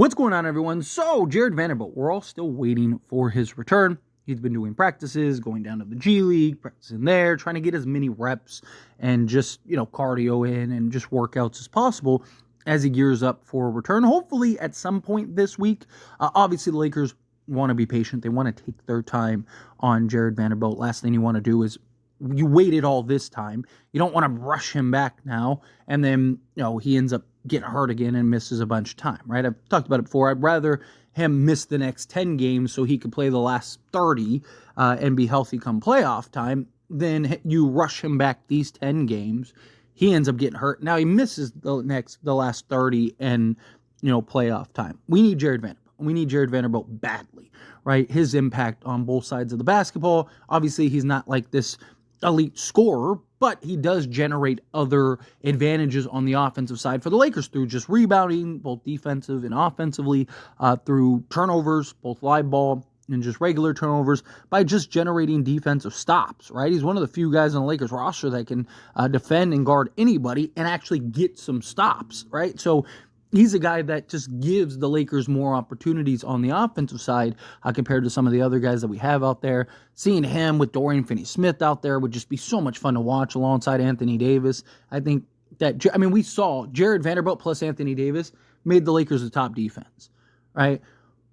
What's going on, everyone? So, Jarred Vanderbilt, we're all still waiting for his return. He's been doing practices, going down to the G League, practicing there, trying to get as many reps and just, cardio in and just workouts as possible as he gears up for a return. Hopefully, at some point this week. Obviously, the Lakers want to be patient. They want to take their time on Jarred Vanderbilt. Last thing you want to do is you waited all this time. You don't want to rush him back now, and then, he ends up getting hurt again and misses a bunch of time, right? I've talked about it before. I'd rather him miss the next 10 games so he could play the last 30 and be healthy come playoff time than you rush him back these 10 games. He ends up getting hurt. Now he misses the last 30 and, playoff time. We need Jarred Vanderbilt. We need Jarred Vanderbilt badly, right? His impact on both sides of the basketball. Obviously, he's not like this elite scorer, but he does generate other advantages on the offensive side for the Lakers through just rebounding, both defensive and offensively, through turnovers, both live ball and just regular turnovers, by just generating defensive stops, right? He's one of the few guys on the Lakers roster that can defend and guard anybody and actually get some stops, right? So he's a guy that just gives the Lakers more opportunities on the offensive side compared to some of the other guys that we have out there. Seeing him with Dorian Finney-Smith out there would just be so much fun to watch alongside Anthony Davis. I think that, we saw Jarred Vanderbilt plus Anthony Davis made the Lakers the top defense, right?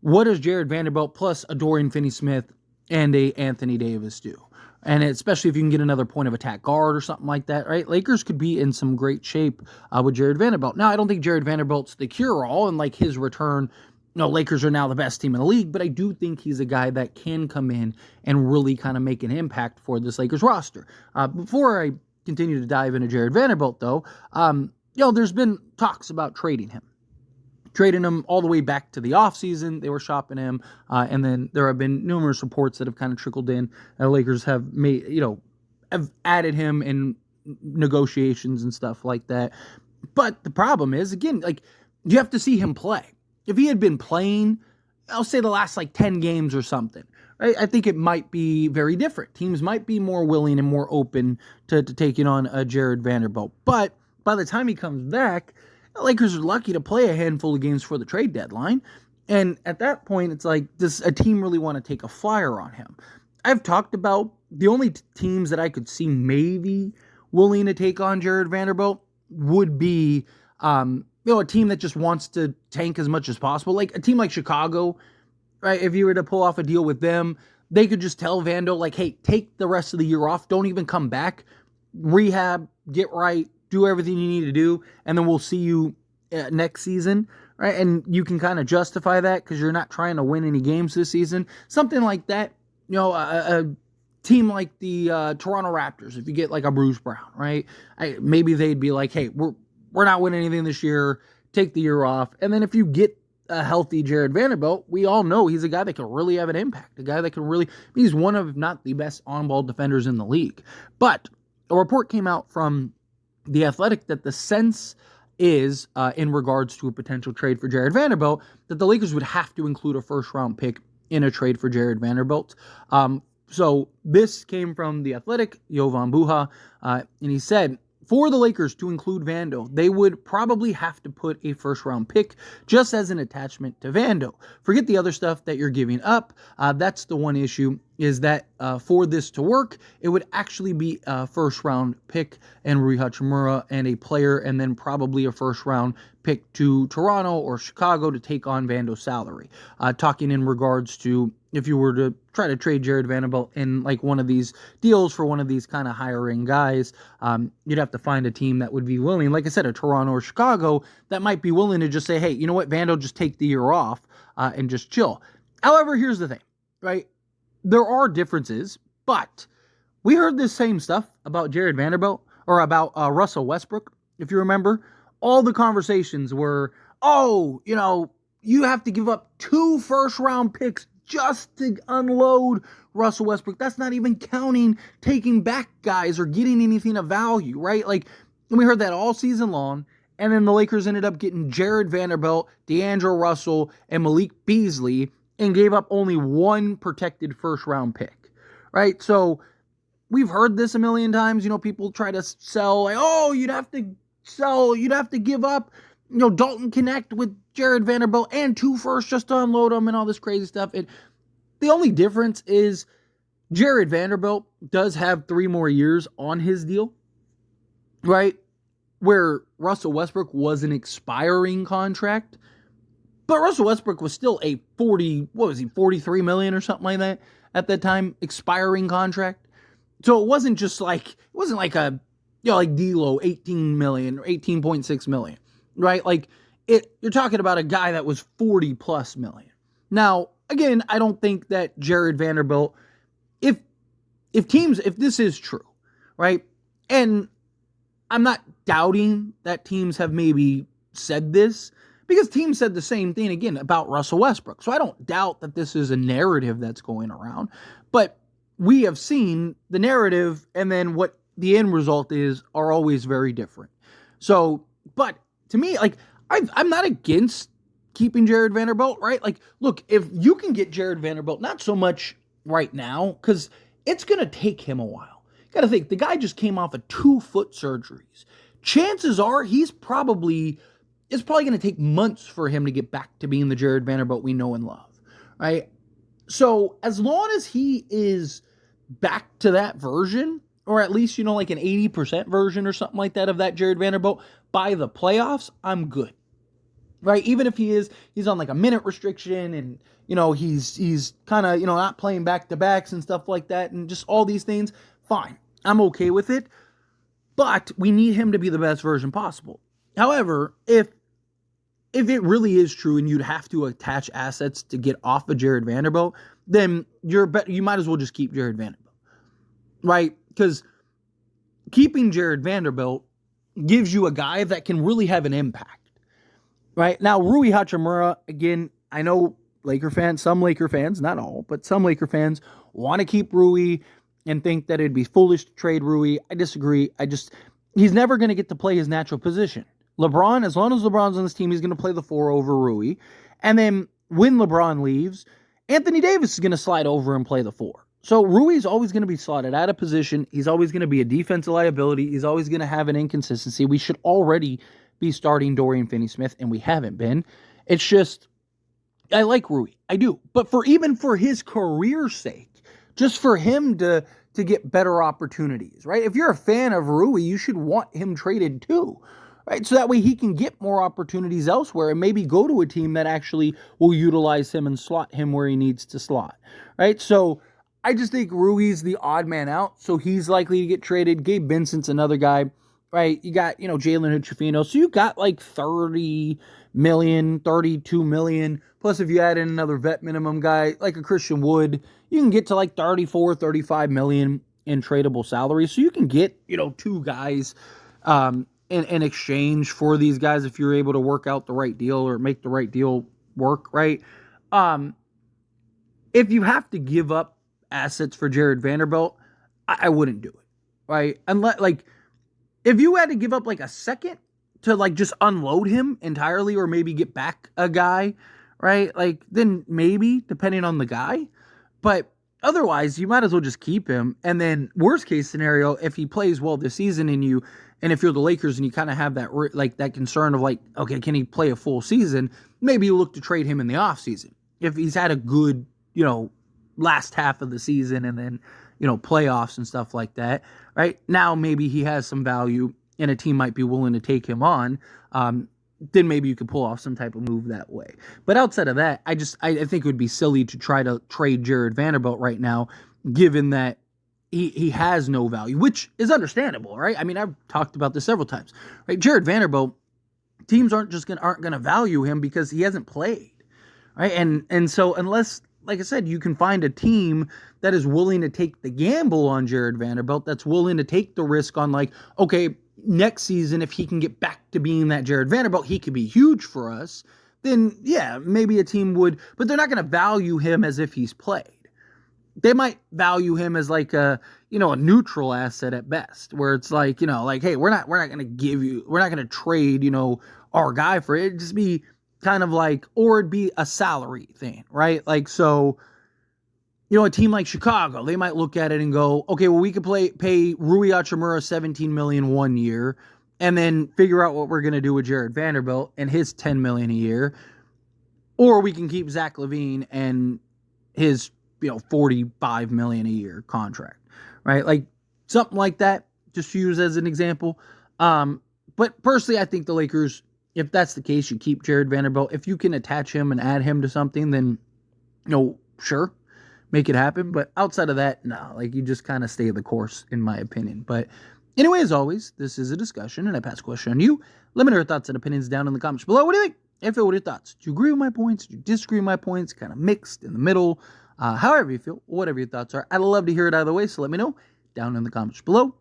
What does Jarred Vanderbilt plus a Dorian Finney-Smith and a Anthony Davis do? And especially if you can get another point of attack guard or something like that, right? Lakers could be in some great shape with Jarred Vanderbilt. Now, I don't think Jarred Vanderbilt's the cure-all, and like his return, Lakers are now the best team in the league, but I do think he's a guy that can come in and really kind of make an impact for this Lakers roster. Before I continue to dive into Jarred Vanderbilt, though, there's been talks about trading him all the way back to the offseason. They were shopping him, and then there have been numerous reports that have kind of trickled in. The Lakers have have added him in negotiations and stuff like that. But the problem is, again, you have to see him play. If he had been playing, I'll say the last 10 games or something, right, I think it might be very different. Teams might be more willing and more open to taking on a Jarred Vanderbilt. But by the time he comes back, the Lakers are lucky to play a handful of games for the trade deadline. And at that point, it's does a team really want to take a flyer on him? I've talked about the only teams that I could see maybe willing to take on Jarred Vanderbilt would be, a team that just wants to tank as much as possible. Like a team like Chicago, right? If you were to pull off a deal with them, they could just tell Vando, hey, take the rest of the year off. Don't even come back. Rehab, get right, do everything you need to do, and then we'll see you next season, right? And you can kind of justify that because you're not trying to win any games this season. Something like that, a team like the Toronto Raptors, if you get a Bruce Brown, right? Maybe they'd be like, hey, we're not winning anything this year, take the year off. And then if you get a healthy Jarred Vanderbilt, we all know he's a guy that can really have an impact, a guy that can really, he's one of, if not the best on-ball defenders in the league. But a report came out from The Athletic that the sense is, in regards to a potential trade for Jarred Vanderbilt, that the Lakers would have to include a first-round pick in a trade for Jarred Vanderbilt. So this came from The Athletic, Jovan Buha, and he said, for the Lakers to include Vando, they would probably have to put a first-round pick just as an attachment to Vando. Forget the other stuff that you're giving up. That's the one issue, is that for this to work, it would actually be a first-round pick and Rui Hachimura and a player, and then probably a first-round pick to Toronto or Chicago to take on Vando's salary. Talking in regards to if you were to try to trade Jarred Vanderbilt in one of these deals for one of these kind of higher-end guys, you'd have to find a team that would be willing, like I said, a Toronto or Chicago, that might be willing to just say, hey, you know what, Vando, just take the year off and just chill. However, here's the thing, right? There are differences, but we heard this same stuff about Jarred Vanderbilt or about Russell Westbrook, if you remember. All the conversations were, you have to give up 2 first-round picks just to unload Russell Westbrook. That's not even counting taking back guys or getting anything of value, right? We heard that all season long, and then the Lakers ended up getting Jarred Vanderbilt, D'Angelo Russell, and Malik Beasley, and gave up only 1 protected first-round pick, right? So we've heard this a million times. People try to sell, you'd have to give up Dalton connect with Jarred Vanderbilt and 2 firsts just to unload him and all this crazy stuff. The only difference is Jarred Vanderbilt does have 3 more years on his deal, right? Where Russell Westbrook was an expiring contract. But Russell Westbrook was still a 43 million or something like that at that time, expiring contract. So it wasn't like a, like D'Lo, 18 million or 18.6 million, right? Like you're talking about a guy that was 40 plus million. Now, again, I don't think that Jarred Vanderbilt, if this is true, right? And I'm not doubting that teams have maybe said this, because teams said the same thing again about Russell Westbrook. So I don't doubt that this is a narrative that's going around. But we have seen the narrative and then what the end result is are always very different. So, but to me, like, I'm not against keeping Jarred Vanderbilt, right? Like, look, if you can get Jarred Vanderbilt, not so much right now, because it's going to take him a while. You got to think, the guy just came off of 2 foot surgeries. Chances are it's probably going to take months for him to get back to being the Jarred Vanderbilt we know and love, right? So as long as he is back to that version, or at least, like an 80% version or something like that of that Jarred Vanderbilt by the playoffs, I'm good, right? Even if he's on like a minute restriction and, he's kind of, not playing back-to-backs and stuff like that and just all these things, fine. I'm okay with it, but we need him to be the best version possible. However, if it really is true and you'd have to attach assets to get off of Jarred Vanderbilt, then you might as well just keep Jarred Vanderbilt, right? Because keeping Jarred Vanderbilt gives you a guy that can really have an impact, right? Now, Rui Hachimura, again, I know some Laker fans, not all, but some Laker fans want to keep Rui and think that it'd be foolish to trade Rui. I disagree. He's never going to get to play his natural position. LeBron, as long as LeBron's on this team, he's going to play the 4 over Rui. And then when LeBron leaves, Anthony Davis is going to slide over and play the 4. So Rui's always going to be slotted out of position. He's always going to be a defensive liability. He's always going to have an inconsistency. We should already be starting Dorian Finney-Smith, and we haven't been. It's just, I like Rui. I do. But even for his career's sake, just for him to get better opportunities, right? If you're a fan of Rui, you should want him traded too, right? So that way he can get more opportunities elsewhere and maybe go to a team that actually will utilize him and slot him where he needs to slot, right? So I just think Rui's the odd man out, so he's likely to get traded. Gabe Vincent's another guy, right? You got, Jalen Hood-Schifino. So you got like 30 million, 32 million. Plus, if you add in another vet minimum guy like a Christian Wood, you can get to like 34, 35 million in tradable salary. So you can get, 2 guys in exchange for these guys if you're able to work out the right deal or make the right deal work, right? If you have to give up assets for Jarred Vanderbilt, I wouldn't do it, right? Unless, if you had to give up like a second to just unload him entirely or maybe get back a guy, right? Then maybe, depending on the guy. But otherwise, you might as well just keep him. And then worst case scenario, if he plays well this season and if you're the Lakers and you kind of have that that concern of okay, can he play a full season? Maybe you look to trade him in the offseason. If he's had a good, last half of the season and then, playoffs and stuff like that, right? Now maybe he has some value and a team might be willing to take him on. Then maybe you could pull off some type of move that way. But outside of that, I think it would be silly to try to trade Jarred Vanderbilt right now, given that he has no value, which is understandable, right? I mean, I've talked about this several times, right? Jarred Vanderbilt, teams aren't gonna value him because he hasn't played, right? And so unless, like I said, you can find a team that is willing to take the gamble on Jarred Vanderbilt, that's willing to take the risk on okay, next season, if he can get back to being that Jarred Vanderbilt, he could be huge for us, then yeah, maybe a team would, but they're not going to value him as if he's played. They might value him as a neutral asset at best, where it's hey, we're not going to trade, our guy for it. It'd just be kind of or it'd be a salary thing, right? So, a team like Chicago, they might look at it and go, okay, well, we could pay Rui Hachimura $17 million 1 year, and then figure out what we're going to do with Jarred Vanderbilt and his $10 million a year, or we can keep Zach LaVine and his, $45 million a year contract, right? Like something like that, just to use as an example. But personally, I think the Lakers, if that's the case, you keep Jarred Vanderbilt. If you can attach him and add him to something, then, sure, make it happen. But outside of that, no, like you just kind of stay the course, in my opinion. But anyway, as always, this is a discussion, and I pass a question on you. Let me know your thoughts and opinions down in the comments below. What do you think? What are your thoughts? Do you agree with my points? Do you disagree with my points? Kind of mixed in the middle? However you feel, whatever your thoughts are. I'd love to hear it either way, so let me know down in the comments below.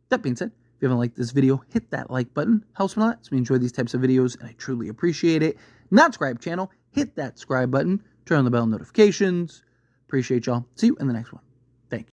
That being said, if you haven't liked this video, hit that like button. Helps me a lot. So we enjoy these types of videos, and I truly appreciate it. Not subscribe channel, hit that subscribe button. Turn on the bell notifications. Appreciate y'all. See you in the next one.